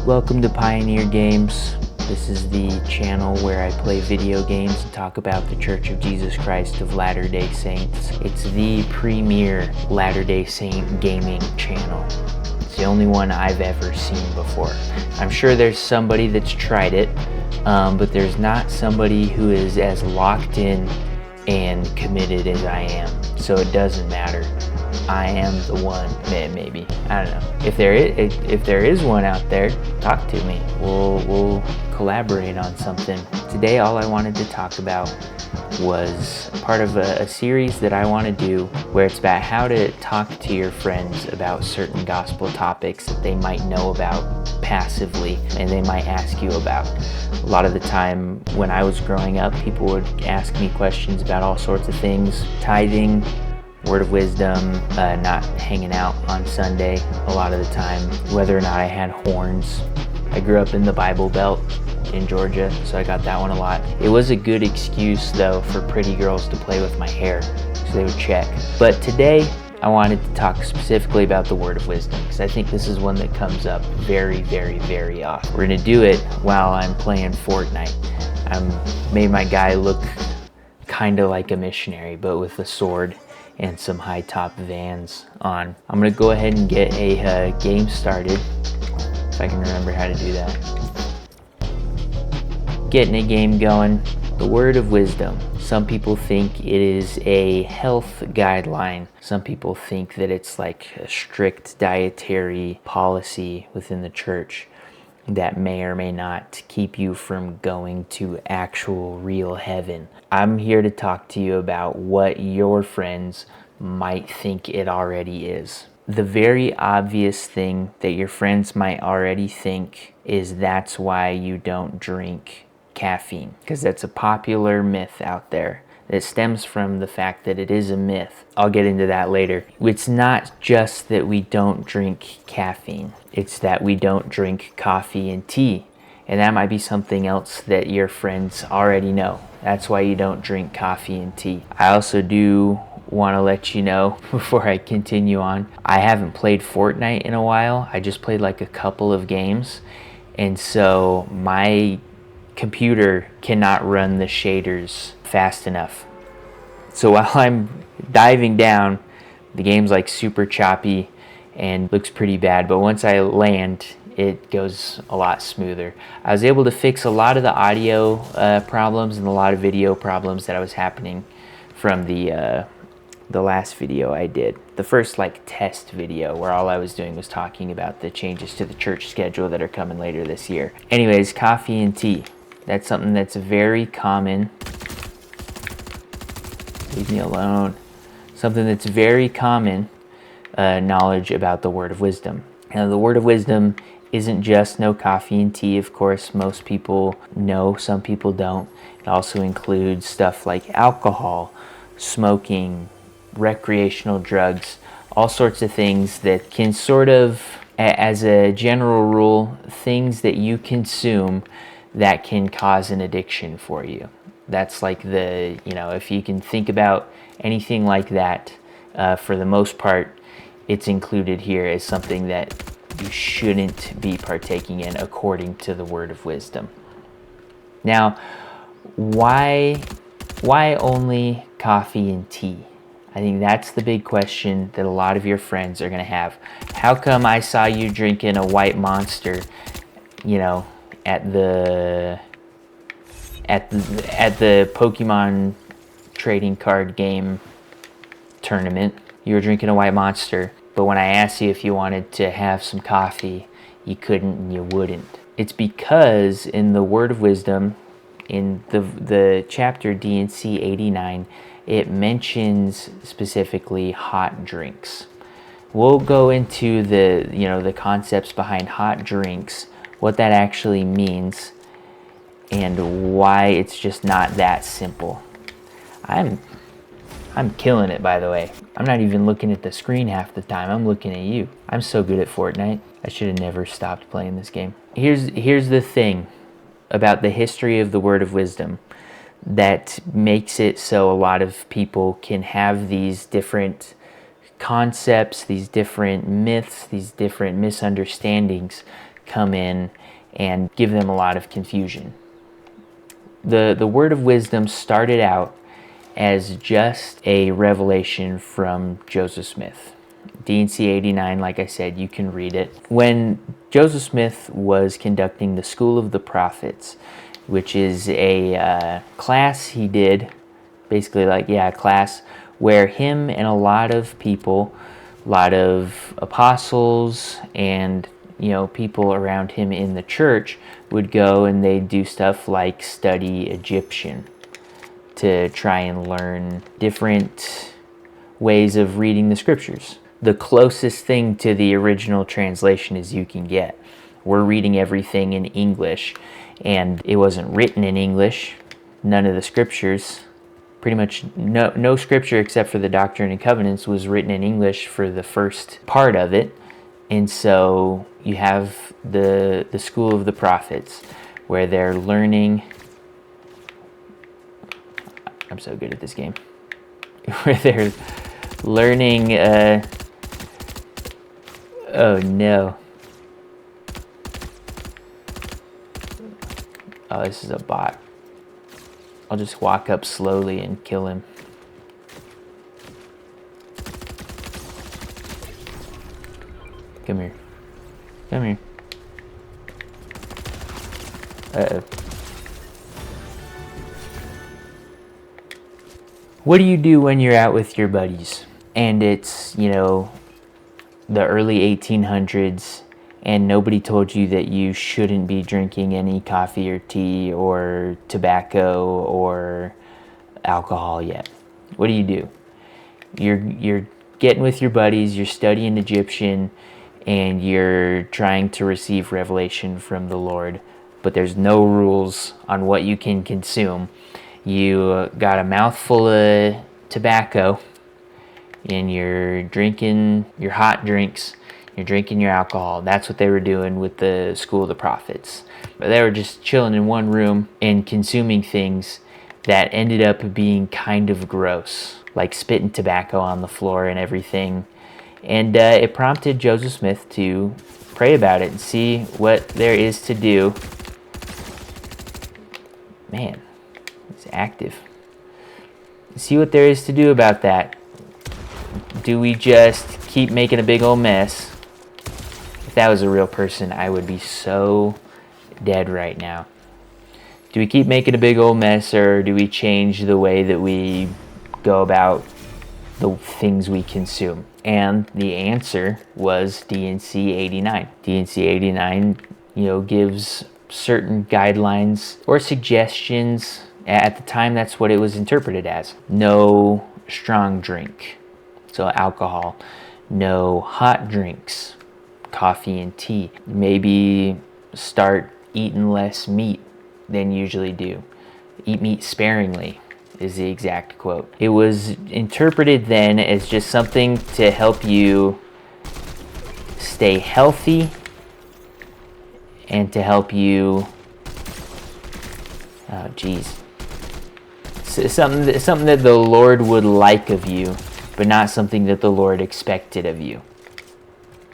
Welcome to Pioneer Games. This is the channel where I play video games and talk about the Church of Jesus Christ of Latter-day Saints. It's the premier Latter-day Saint gaming channel. It's the only one I've ever seen before. I'm sure there's somebody that's tried it, but there's not somebody who is as locked in and committed as I am. So it doesn't matter. I am the one, maybe, I don't know. If there is one out there, talk to me. We'll collaborate on something. Today, all I wanted to talk about was part of a series that I want to do where it's about how to talk to your friends about certain gospel topics that they might know about passively and they might ask you about. A lot of the time when I was growing up, people would ask me questions about all sorts of things: tithing, word of wisdom, not hanging out on Sunday a lot of the time, whether or not I had horns. I grew up in the Bible Belt in Georgia, so I got that one a lot. It was a good excuse though for pretty girls to play with my hair, so they would check. But today I wanted to talk specifically about the word of wisdom, because I think this is one that comes up very, very, very often. We're gonna do it while I'm playing Fortnite. I made my guy look kind of like a missionary, but with a sword and some high top Vans on. I'm gonna go ahead and get a game started, if I can remember how to do that. Getting a game going. The word of wisdom. Some people think it is a health guideline. Some people think that it's like a strict dietary policy within the church that may or may not keep you from going to actual real heaven. I'm here to talk to you about what your friends might think it already is. The very obvious thing that your friends might already think is that's why you don't drink caffeine, because that's a popular myth out there that stems from the fact that it is a myth. I'll get into that later. It's not just that we don't drink caffeine, it's that we don't drink coffee and tea. And that might be something else that your friends already know. That's why you don't drink coffee and tea. I also do want to let you know, before I continue on, I haven't played Fortnite in a while. I just played like a couple of games. And so my computer cannot run the shaders fast enough. So while I'm diving down, the game's like super choppy and looks pretty bad, but once I land, it goes a lot smoother. I was able to fix a lot of the audio problems and a lot of video problems that was happening from the last video I did. The first like test video where all I was doing was talking about the changes to the church schedule that are coming later this year. Anyways, coffee and tea. That's something that's very common. Leave me alone. Something that's very common knowledge about the word of wisdom. Now, the word of wisdom isn't just no coffee and tea. Of course, most people know, some people don't. It also includes stuff like alcohol, smoking, recreational drugs, all sorts of things that can sort of, as a general rule, things that you consume that can cause an addiction for you. That's like the, if you can think about anything like that, for the most part, it's included here as something that you shouldn't be partaking in according to the word of wisdom. Now, why only coffee and tea? I think that's the big question that a lot of your friends are gonna have. How come I saw you drinking a White Monster, at the Pokemon trading card game tournament? You were drinking a White Monster, but when I asked you if you wanted to have some coffee, you couldn't and you wouldn't. It's because in the Word of Wisdom, in the chapter D&C 89, it mentions specifically hot drinks. We'll go into the concepts behind hot drinks, what that actually means, and why it's just not that simple. I'm killing it, by the way. I'm not even looking at the screen half the time. I'm looking at you. I'm so good at Fortnite. I should have never stopped playing this game. Here's the thing about the history of the word of wisdom that makes it so a lot of people can have these different concepts, these different myths, these different misunderstandings come in and give them a lot of confusion. The word of wisdom started out as just a revelation from Joseph Smith. D&C 89, like I said, you can read it. When Joseph Smith was conducting the School of the Prophets, which is a class he did, basically a class where him and a lot of people, a lot of apostles and people around him in the church would go and they'd do stuff like study Egyptian to try and learn different ways of reading the scriptures. The closest thing to the original translation as you can get. We're reading everything in English, and it wasn't written in English. None of the scriptures, pretty much no scripture except for the Doctrine and Covenants was written in English for the first part of it. And so you have the School of the Prophets where they're learning. I'm so good at this game. Where they're learning. Oh no. Oh, this is a bot. I'll just walk up slowly and kill him. Come here. Come here. Uh-oh. What do you do when you're out with your buddies and it's, the early 1800s and nobody told you that you shouldn't be drinking any coffee or tea or tobacco or alcohol yet? What do? You're getting with your buddies, you're studying Egyptian, and you're trying to receive revelation from the Lord, but there's no rules on what you can consume. You got a mouthful of tobacco, and you're drinking your hot drinks, you're drinking your alcohol. That's what they were doing with the School of the Prophets. But they were just chilling in one room and consuming things that ended up being kind of gross, like spitting tobacco on the floor and everything. And it prompted Joseph Smith to pray about it and see what there is to do. Man, it's active. See what there is to do about that. Do we just keep making a big old mess? If that was a real person, I would be so dead right now. Do we keep making a big old mess, or do we change the way that we go about the things we consume? And the answer was D&C 89. D&C 89, gives certain guidelines or suggestions. At the time, that's what it was interpreted as. No strong drink, so alcohol. No hot drinks, coffee and tea. Maybe start eating less meat than you usually do. Eat meat sparingly is the exact quote. It was interpreted then as just something to help you stay healthy and to help you, something that the Lord would like of you, but not something that the Lord expected of you.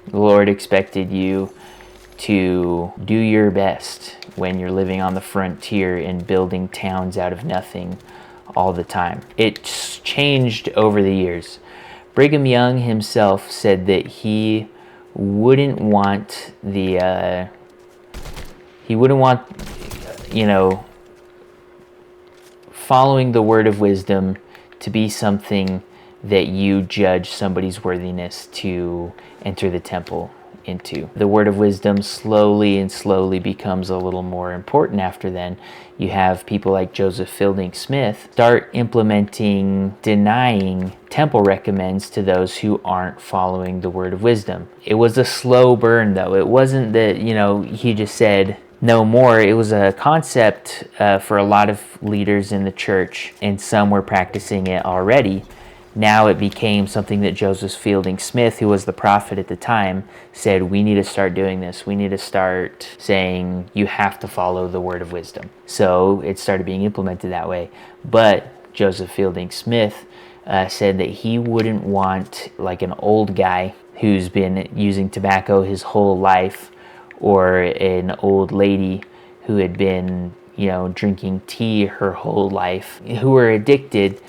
The Lord expected you to do your best when you're living on the frontier and building towns out of nothing all the time. It's changed over the years. Brigham Young himself said that he wouldn't want following the word of wisdom to be something that you judge somebody's worthiness to enter the temple into. The word of wisdom slowly becomes a little more important after then. You have people like Joseph Fielding Smith start implementing denying temple recommends to those who aren't following the word of wisdom. It was a slow burn though. It wasn't that, he just said no more. It was a concept for a lot of leaders in the church, and some were practicing it already. Now it became something that Joseph Fielding Smith, who was the prophet at the time, said, we need to start doing this. We need to start saying you have to follow the word of wisdom. So it started being implemented that way. But Joseph Fielding Smith said that he wouldn't want like an old guy who's been using tobacco his whole life, or an old lady who had been, drinking tea her whole life, who were addicted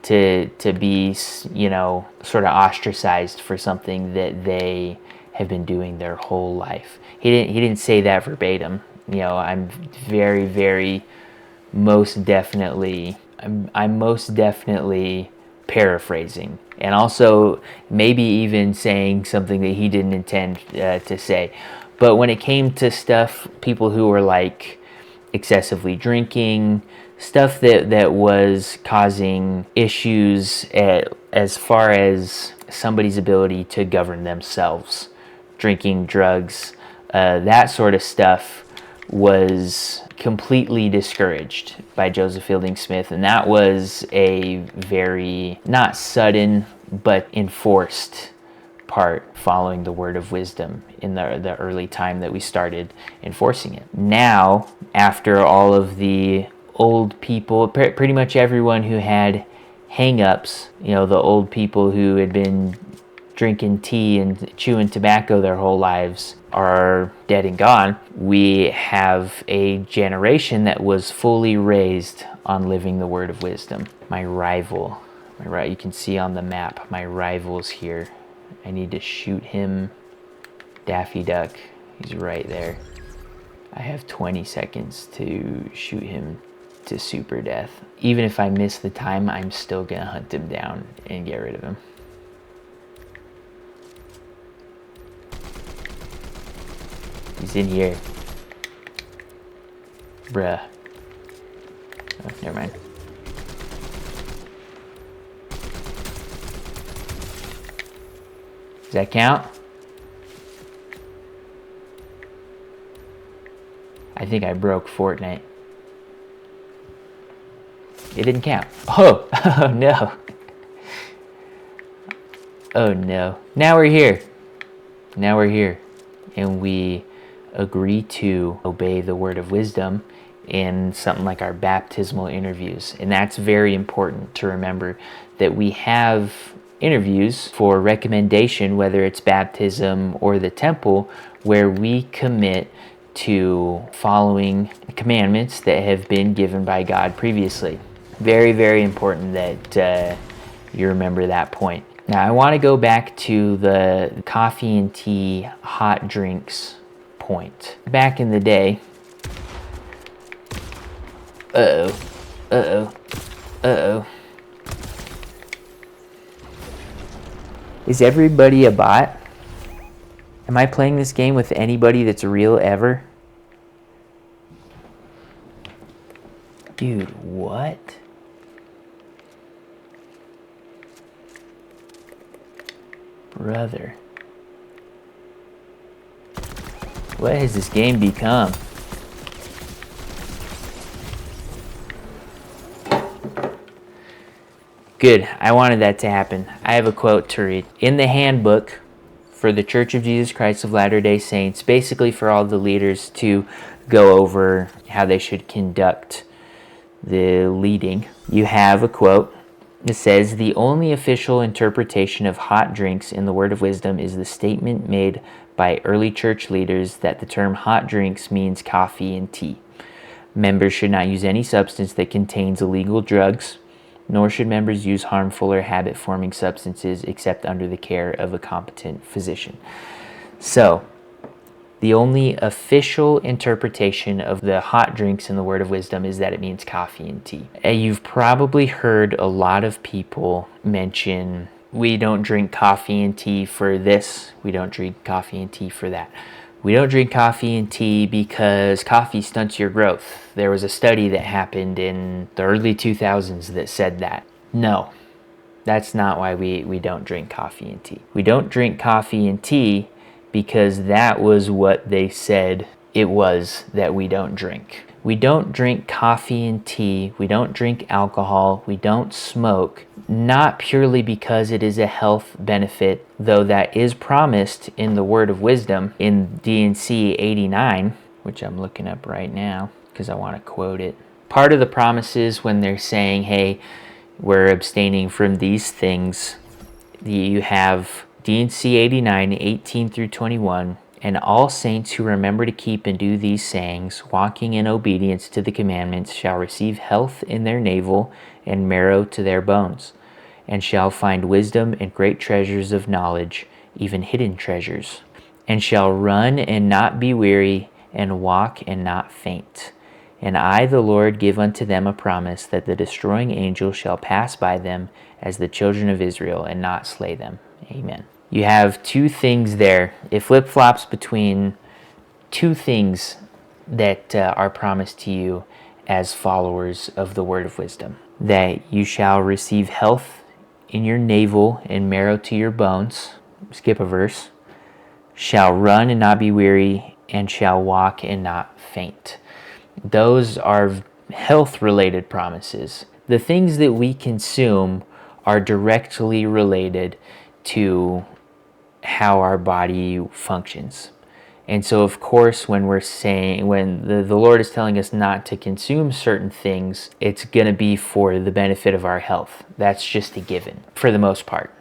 to be, sort of ostracized for something that they have been doing their whole life. He didn't say that verbatim. I'm very, very most definitely, I'm most definitely paraphrasing, and also maybe even saying something that he didn't intend to say. But when it came to stuff, people who were like excessively drinking, stuff that was causing issues as far as somebody's ability to govern themselves, drinking, drugs, that sort of stuff was completely discouraged by Joseph Fielding Smith, and that was a very not sudden but enforced part following the word of wisdom in the early time that we started enforcing it. Now, after all of the old people, pretty much everyone who had hang-ups, the old people who had been drinking tea and chewing tobacco their whole lives are dead and gone, we have a generation that was fully raised on living the word of wisdom. My rival, you can see on the map, my rival's here. I need to shoot him. Daffy Duck, he's right there. I have 20 seconds to shoot him to super death. Even if I miss the time, I'm still gonna hunt him down and get rid of him. He's in here. Bruh. Oh, never mind. Does that count? I think I broke Fortnite. It didn't count. Oh, oh no. Oh no. Now we're here. Now we're here. And we agree to obey the word of wisdom in something like our baptismal interviews. And that's very important to remember, that we have interviews for recommendation, whether it's baptism or the temple, where we commit to following commandments that have been given by God previously. Very, very important that you remember that point. Now, I want to go back to the coffee and tea hot drinks point. Back in the day, Is everybody a bot? Am I playing this game with anybody that's real ever? Dude, what? Brother. What has this game become? Good. I wanted that to happen. I have a quote to read. In the handbook for the Church of Jesus Christ of Latter-day Saints, basically for all the leaders to go over how they should conduct the leading, you have a quote. It says, "The only official interpretation of hot drinks in the Word of Wisdom is the statement made by early church leaders that the term hot drinks means coffee and tea. Members should not use any substance that contains illegal drugs, nor should members use harmful or habit-forming substances except under the care of a competent physician." So, the only official interpretation of the hot drinks in the Word of Wisdom is that it means coffee and tea. You've probably heard a lot of people mention, we don't drink coffee and tea for this, we don't drink coffee and tea for that. We don't drink coffee and tea because coffee stunts your growth. There was a study that happened in the early 2000s that said that. No, that's not why we don't drink coffee and tea. We don't drink coffee and tea because that was what they said it was that we don't drink. We don't drink coffee and tea, we don't drink alcohol, we don't smoke, not purely because it is a health benefit, though that is promised in the Word of Wisdom in D&C 89, which I'm looking up right now because I want to quote it. Part of the promises when they're saying, hey, we're abstaining from these things, you have D&C 89, 18 through 21, And all saints who remember to keep and do these sayings, walking in obedience to the commandments, shall receive health in their navel and marrow to their bones, and shall find wisdom and great treasures of knowledge, even hidden treasures, and shall run and not be weary, and walk and not faint. And I, the Lord, give unto them a promise that the destroying angel shall pass by them as the children of Israel, and not slay them. Amen. You have two things there. It flip-flops between two things that are promised to you as followers of the word of wisdom. That you shall receive health in your navel and marrow to your bones. Skip a verse. Shall run and not be weary, and shall walk and not faint. Those are health-related promises. The things that we consume are directly related to how our body functions. And so, of course, when the Lord is telling us not to consume certain things, it's going to be for the benefit of our health. That's just a given, for the most part.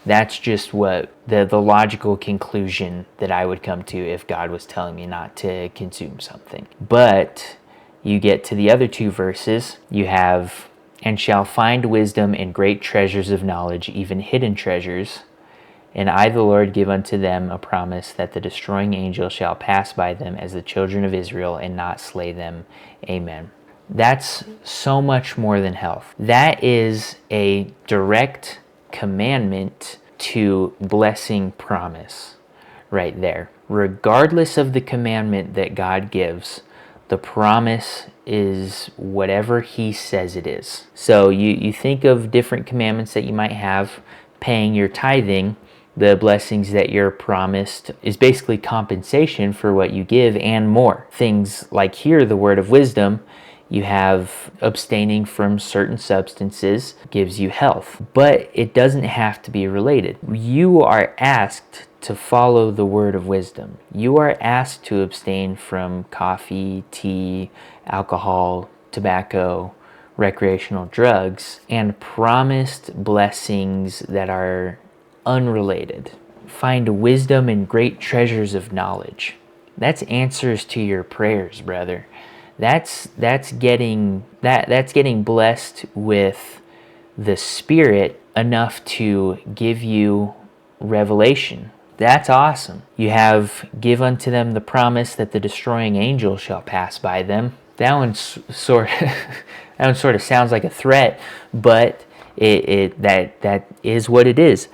That's just what the logical conclusion that I would come to if God was telling me not to consume something. But you get to the other two verses, you have, and shall find wisdom and great treasures of knowledge, even hidden treasures. And I, the Lord, give unto them a promise that the destroying angel shall pass by them as the children of Israel, and not slay them. Amen. That's so much more than health. That is a direct commandment to blessing promise right there. Regardless of the commandment that God gives, the promise is whatever he says it is. So you think of different commandments that you might have. Paying your tithing, the blessings that you're promised is basically compensation for what you give and more. Things like here, the word of wisdom, you have abstaining from certain substances gives you health, but it doesn't have to be related. You are asked to follow the word of wisdom. You are asked to abstain from coffee, tea, alcohol, tobacco, recreational drugs, and promised blessings that are unrelated. Find wisdom and great treasures of knowledge. That's answers to your prayers, brother. That's getting blessed with the Spirit enough to give you revelation. That's awesome. You have, give unto them the promise that the destroying angel shall pass by them. That one sort of sounds like a threat, but that is what it is.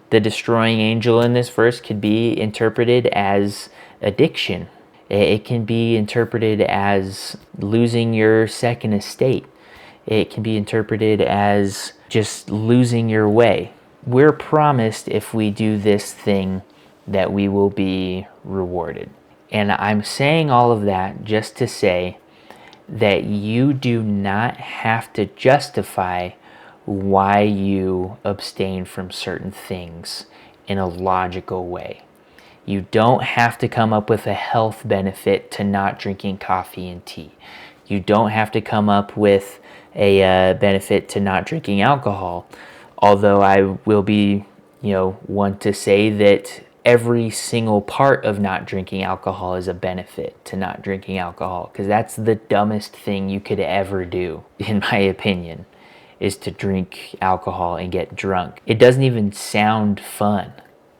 The destroying angel in this verse could be interpreted as addiction. It can be interpreted as losing your second estate. It can be interpreted as just losing your way. We're promised if we do this thing that we will be rewarded. And I'm saying all of that just to say that you do not have to justify why you abstain from certain things in a logical way. You don't have to come up with a health benefit to not drinking coffee and tea. You don't have to come up with a benefit to not drinking alcohol. Although I will be, one to say that every single part of not drinking alcohol is a benefit to not drinking alcohol, because that's the dumbest thing you could ever do, in my opinion, is to drink alcohol and get drunk. It doesn't even sound fun.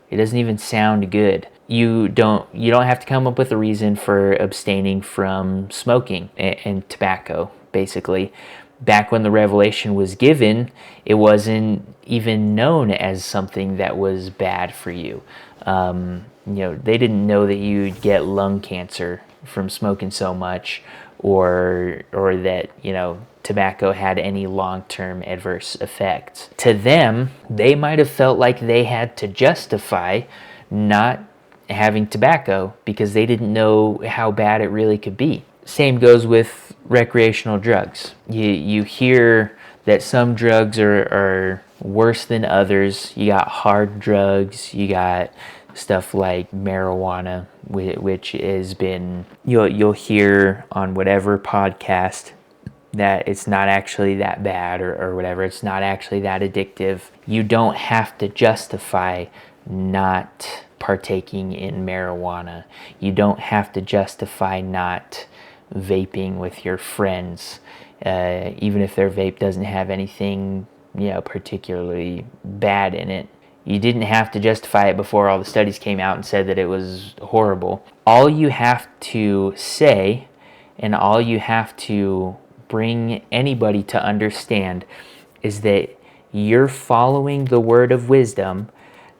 It doesn't even sound good. You don't have to come up with a reason for abstaining from smoking and tobacco, basically. Back when the revelation was given, it wasn't even known as something that was bad for you. They didn't know that you'd get lung cancer from smoking so much, or that, tobacco had any long-term adverse effects. To them, they might have felt like they had to justify not having tobacco because they didn't know how bad it really could be. Same goes with recreational drugs. You hear that some drugs are worse than others. You got hard drugs, you got stuff like marijuana, which has been, you'll hear on whatever podcast that it's not actually that bad or whatever. It's not actually that addictive. You don't have to justify not partaking in marijuana. You don't have to justify not vaping with your friends, even if their vape doesn't have anything, particularly bad in it. You didn't have to justify it before all the studies came out and said that it was horrible. All you have to say, and all you have to bring anybody to understand, is that you're following the word of wisdom,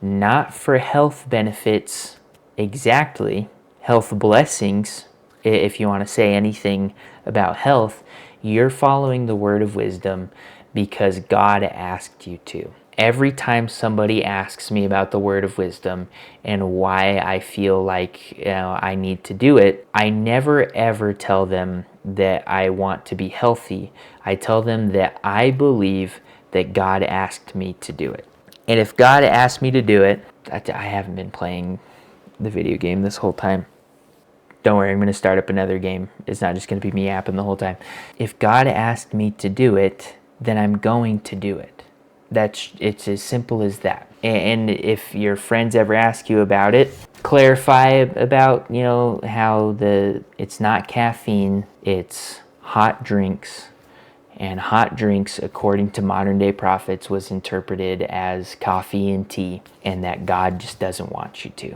not for health benefits exactly, health blessings, if you want to say anything about health. You're following the word of wisdom because God asked you to. Every time somebody asks me about the word of wisdom and why I feel like I need to do it, I never ever tell them that I want to be healthy. I tell them that I believe that God asked me to do it. And if God asked me to do it, I haven't been playing the video game this whole time. Don't worry, I'm going to start up another game. It's not just going to be me yapping the whole time. If God asked me to do it, then I'm going to do it. It's as simple as that. And if your friends ever ask you about it, clarify about, how it's not caffeine, it's hot drinks. And hot drinks, according to modern day prophets, was interpreted as coffee and tea, and that God just doesn't want you to.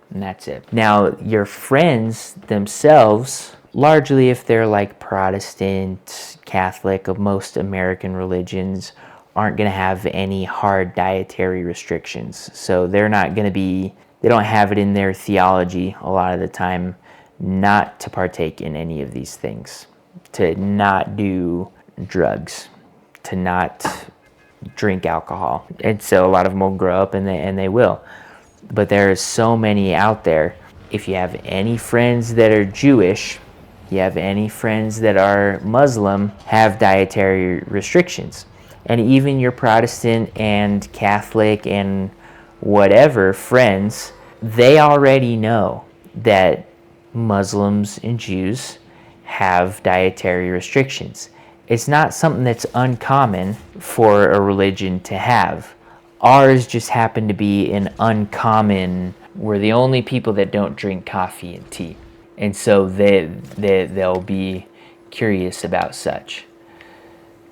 And that's it. Now, your friends themselves, largely if they're like Protestant, Catholic, of most American religions, aren't going to have any hard dietary restrictions. So they don't have it in their theology a lot of the time not to partake in any of these things, to not do drugs, to not drink alcohol. And so a lot of them will grow up and they will. But there are so many out there. If you have any friends that are Jewish, you have any friends that are Muslim, have dietary restrictions. And even your Protestant and Catholic and whatever friends, they already know that Muslims and Jews have dietary restrictions. It's not something that's uncommon for a religion to have. Ours just happen to be an uncommon, we're the only people that don't drink coffee and tea. And so they'll be curious about such.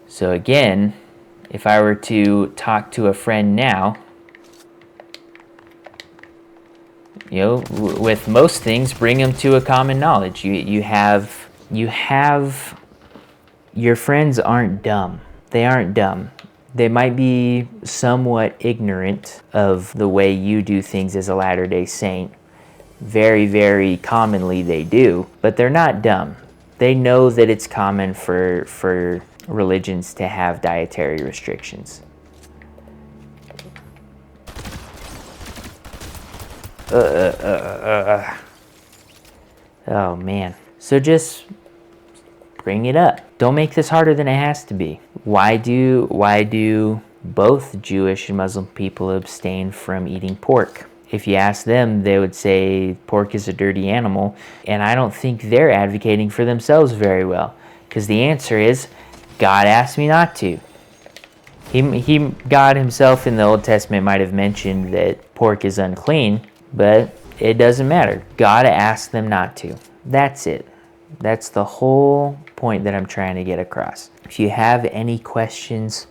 So again, if I were to talk to a friend now, with most things, bring them to a common knowledge. You have your friends aren't dumb. They aren't dumb. They might be somewhat ignorant of the way you do things as a Latter-day Saint. Very, very commonly they do, but they're not dumb. They know that it's common for religions to have dietary restrictions. Oh man. So just bring it up. Don't make this harder than it has to be. Why do both Jewish and Muslim people abstain from eating pork? If you ask them, they would say pork is a dirty animal, and I don't think they're advocating for themselves very well, because the answer is, God asked me not to. God himself in the Old Testament might have mentioned that pork is unclean, but it doesn't matter. God asked them not to. That's it. That's the whole point that I'm trying to get across. If you have any questions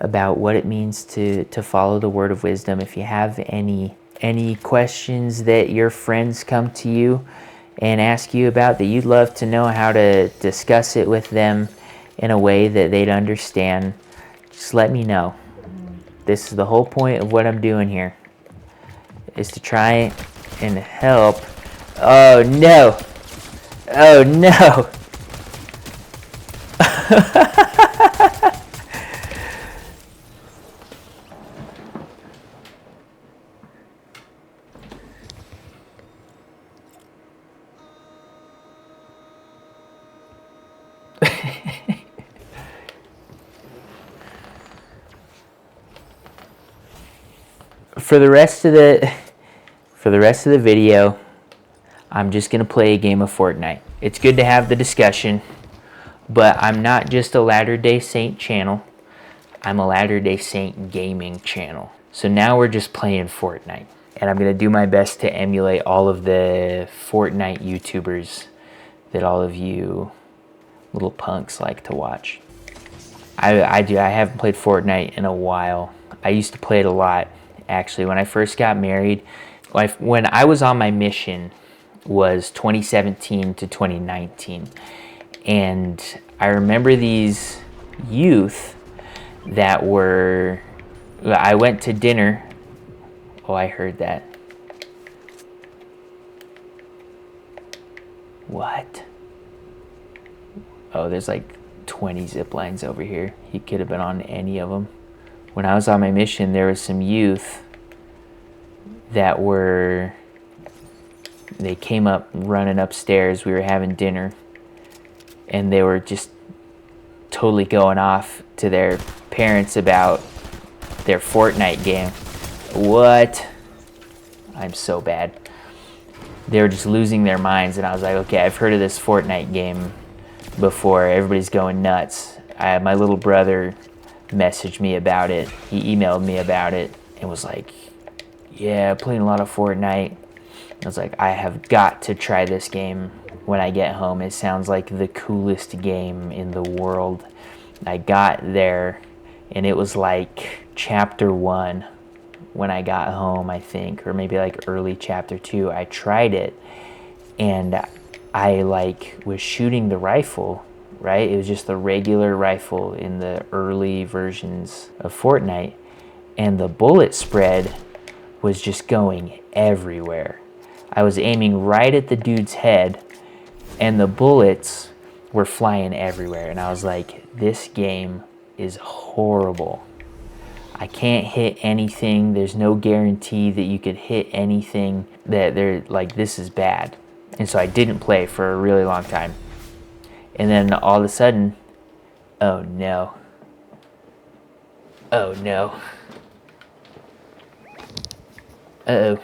about what it means to follow the word of wisdom, if you have any questions that your friends come to you and ask you about that you'd love to know how to discuss it with them in a way that they'd understand, just let me know. This is the whole point of what I'm doing here, is to try and help. Oh no! Oh no! For the rest of the video, I'm just going to play a game of Fortnite. It's good to have the discussion, but I'm not just a Latter-day Saint channel. I'm a Latter-day Saint gaming channel. So now we're just playing Fortnite. And I'm going to do my best to emulate all of the Fortnite YouTubers that all of you little punks like to watch. I do. I haven't played Fortnite in a while. I used to play it a lot, actually. When I first got married, when I was on my mission was 2017 to 2019. And I remember these youth that were... I went to dinner. Oh, I heard that. What? Oh, there's like 20 zip lines over here. He could have been on any of them. When I was on my mission, there was some youth that were... They came up running upstairs. We were having dinner. And they were just totally going off to their parents about their Fortnite game. What? I'm so bad. They were just losing their minds, and I was like, okay, I've heard of this Fortnite game before. Everybody's going nuts. My little brother messaged me about it. He emailed me about it and was like, yeah, playing a lot of Fortnite. I was like, I have got to try this game when I get home. It sounds like the coolest game in the world. I got there, and it was like chapter 1 when I got home, I think, or maybe like early chapter 2. I tried it, and I like was shooting the rifle, right? It was just the regular rifle in the early versions of Fortnite, and the bullet spread was just going everywhere. I was aiming right at the dude's head, and the bullets were flying everywhere. And I was like, this game is horrible. I can't hit anything. There's no guarantee that you could hit anything. That they're like, this is bad. And so I didn't play for a really long time. And then all of a sudden, oh no. Oh no. Uh-oh.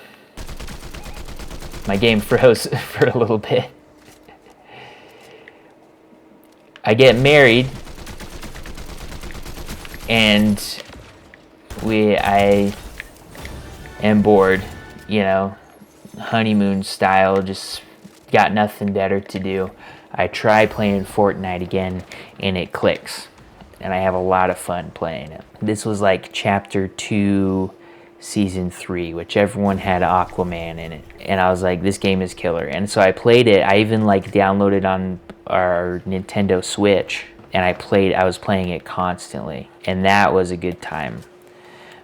My game froze for a little bit. I get married, and I am bored, you know, honeymoon style, just got nothing better to do. I try playing Fortnite again, and it clicks, and I have a lot of fun playing it. This was like chapter 2, season 3, which everyone had Aquaman in it, and I was like, this game is killer. And so I played it. I even like downloaded on our Nintendo Switch, and I was playing it constantly, and that was a good time.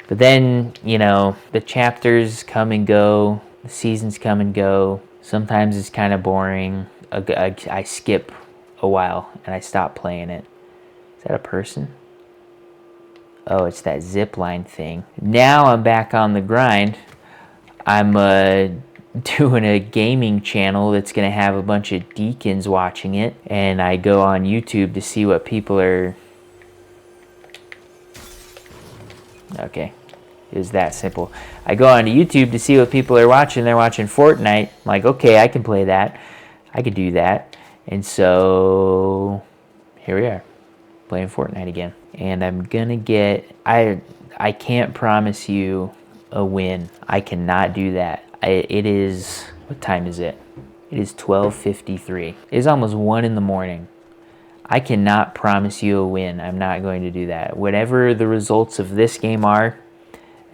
But then, you know, the chapters come and go, the seasons come and go. Sometimes it's kind of boring. I skip a while and I stop playing it. Is that a person? Oh, it's that zip line thing. Now I'm back on the grind. I'm doing a gaming channel that's going to have a bunch of deacons watching it. And I go on YouTube to see what people are... Okay, it was that simple. I go on YouTube to see what people are watching. They're watching Fortnite. I'm like, okay, I can play that. I could do that. And so here we are, playing Fortnite again. And I'm gonna get... I can't promise you a win. I cannot do that. It is... What time is it? It is 12:53. It is almost 1 in the morning. I cannot promise you a win. I'm not going to do that. Whatever the results of this game are,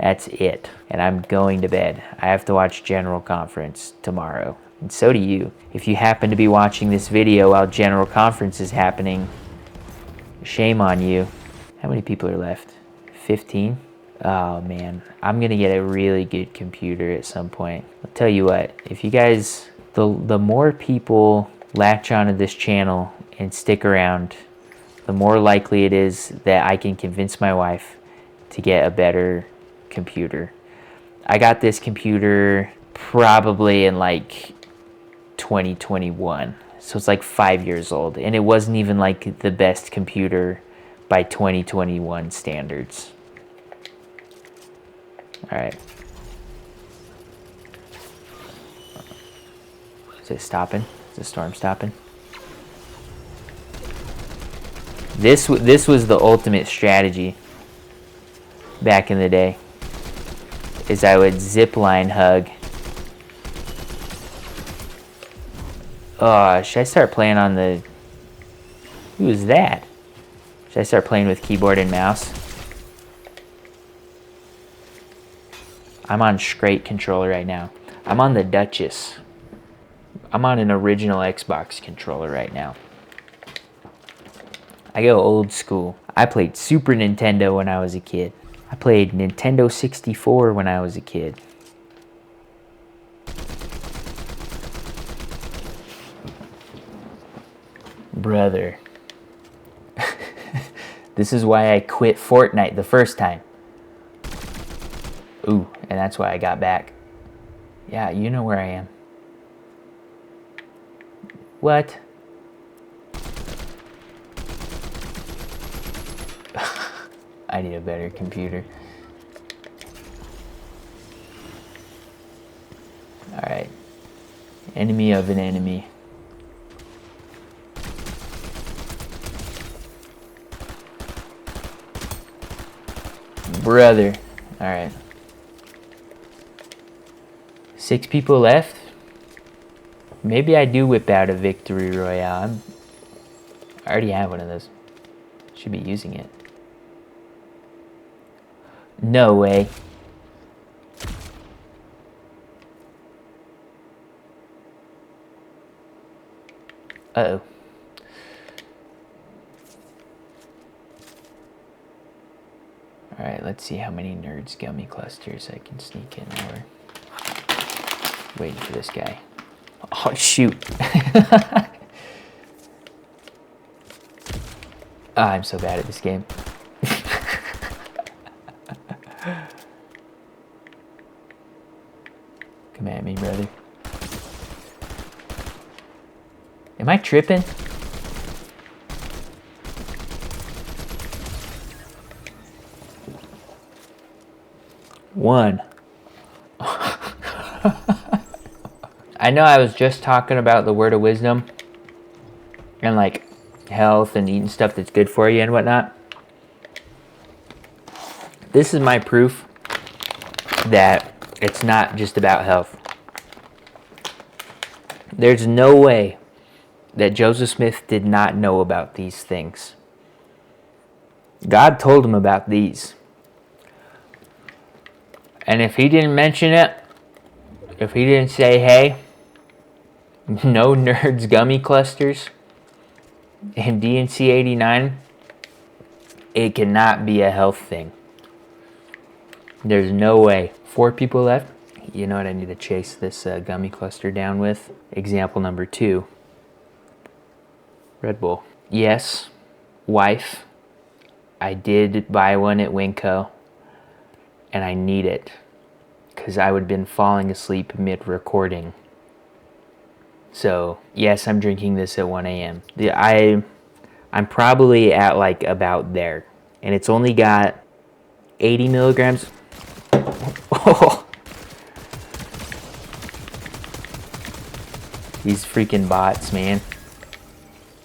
that's it. And I'm going to bed. I have to watch General Conference tomorrow. And so do you. If you happen to be watching this video while General Conference is happening, shame on you. How many people are left? 15? Oh man, I'm gonna get a really good computer at some point. I'll tell you what, if you guys, the more people latch onto this channel and stick around, the more likely it is that I can convince my wife to get a better computer. I got this computer probably in like 2021, so it's like 5 years old, and it wasn't even like the best computer by 2021 standards. All right. Is it stopping? Is the storm stopping? This was the ultimate strategy back in the day. is I would zip line hug. Oh, should I start playing on the... Who is that? Should I start playing with keyboard and mouse? I'm on straight controller right now. I'm on the Duchess. I'm on an original Xbox controller right now. I go old school. I played Super Nintendo when I was a kid. I played Nintendo 64 when I was a kid. Brother. This is why I quit Fortnite the first time. Ooh, and that's why I got back. Yeah, you know where I am. What? I need a better computer. Alright. Enemy of an enemy. Brother. Alright. 6 people left? Maybe I do whip out a victory royale. I already have one of those. Should be using it. No way. Uh-oh. Alright, let's see how many nerds gummy clusters I can sneak in while we're waiting for this guy. Oh, shoot. I'm so bad at this game. Come at me, brother. Am I tripping? One. I know I was just talking about the word of wisdom and like health and eating stuff that's good for you and whatnot. This is my proof that it's not just about health. There's no way that Joseph Smith did not know about these things. God told him about these. And if he didn't mention it, if he didn't say, hey, no nerds gummy clusters in DNC 89, it cannot be a health thing. There's no way. 4 people left. You know what I need to chase this gummy cluster down with? Example number 2. Red Bull. Yes, wife, I did buy one at Winco, and I need it because I would have been falling asleep mid-recording. So, yes, I'm drinking this at 1 a.m. I'm probably at like about there, and it's only got 80 milligrams. Oh. These freaking bots, man.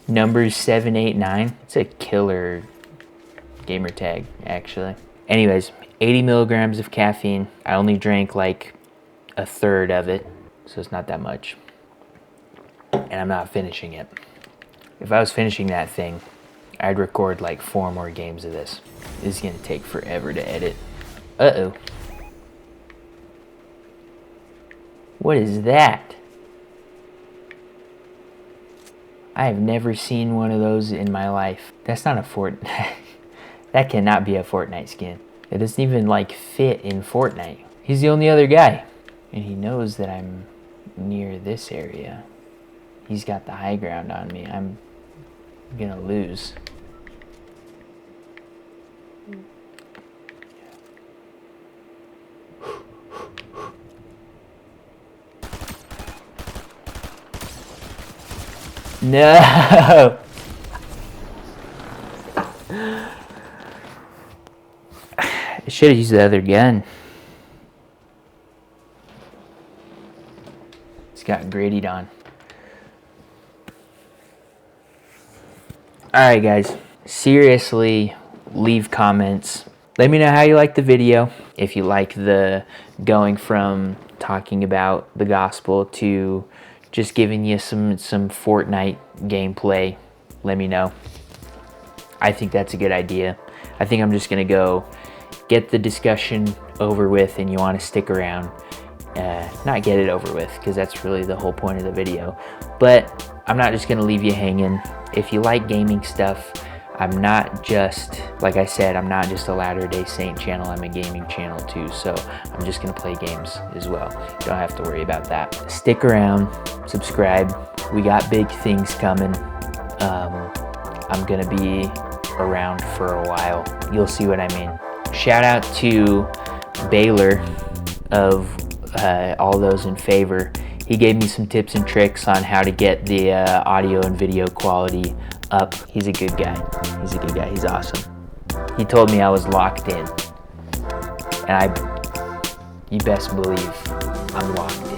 Numbers 789. It's a killer gamer tag, actually. Anyways, 80 milligrams of caffeine. I only drank like a third of it, so it's not that much. And I'm not finishing it. If I was finishing that thing, I'd record like 4 more games of this. This is gonna take forever to edit. Uh-oh. What is that? I have never seen one of those in my life. That's not a Fortnite. That cannot be a Fortnite skin. It doesn't even like fit in Fortnite. He's the only other guy. And he knows that I'm near this area. He's got the high ground on me. I'm gonna lose. No! I should have used the other gun. It's got graded on. Alright guys, seriously, leave comments. Let me know how you like the video. If you like the going from talking about the gospel to just giving you some Fortnite gameplay, let me know. I think that's a good idea. I think I'm just gonna go get the discussion over with, and you want to stick around. Not get it over with, because that's really the whole point of the video. But I'm not just gonna leave you hanging. If you like gaming stuff, I'm not just, like I said, I'm not just a Latter-day Saint channel, I'm a gaming channel too, so I'm just gonna play games as well. You don't have to worry about that. Stick around, subscribe. We got big things coming. I'm gonna be around for a while. You'll see what I mean. Shout out to Baylor of All Those in Favor. He gave me some tips and tricks on how to get the audio and video quality up. He's a good guy. He's a good guy. He's awesome. He told me I was locked in. And you best believe I'm locked in.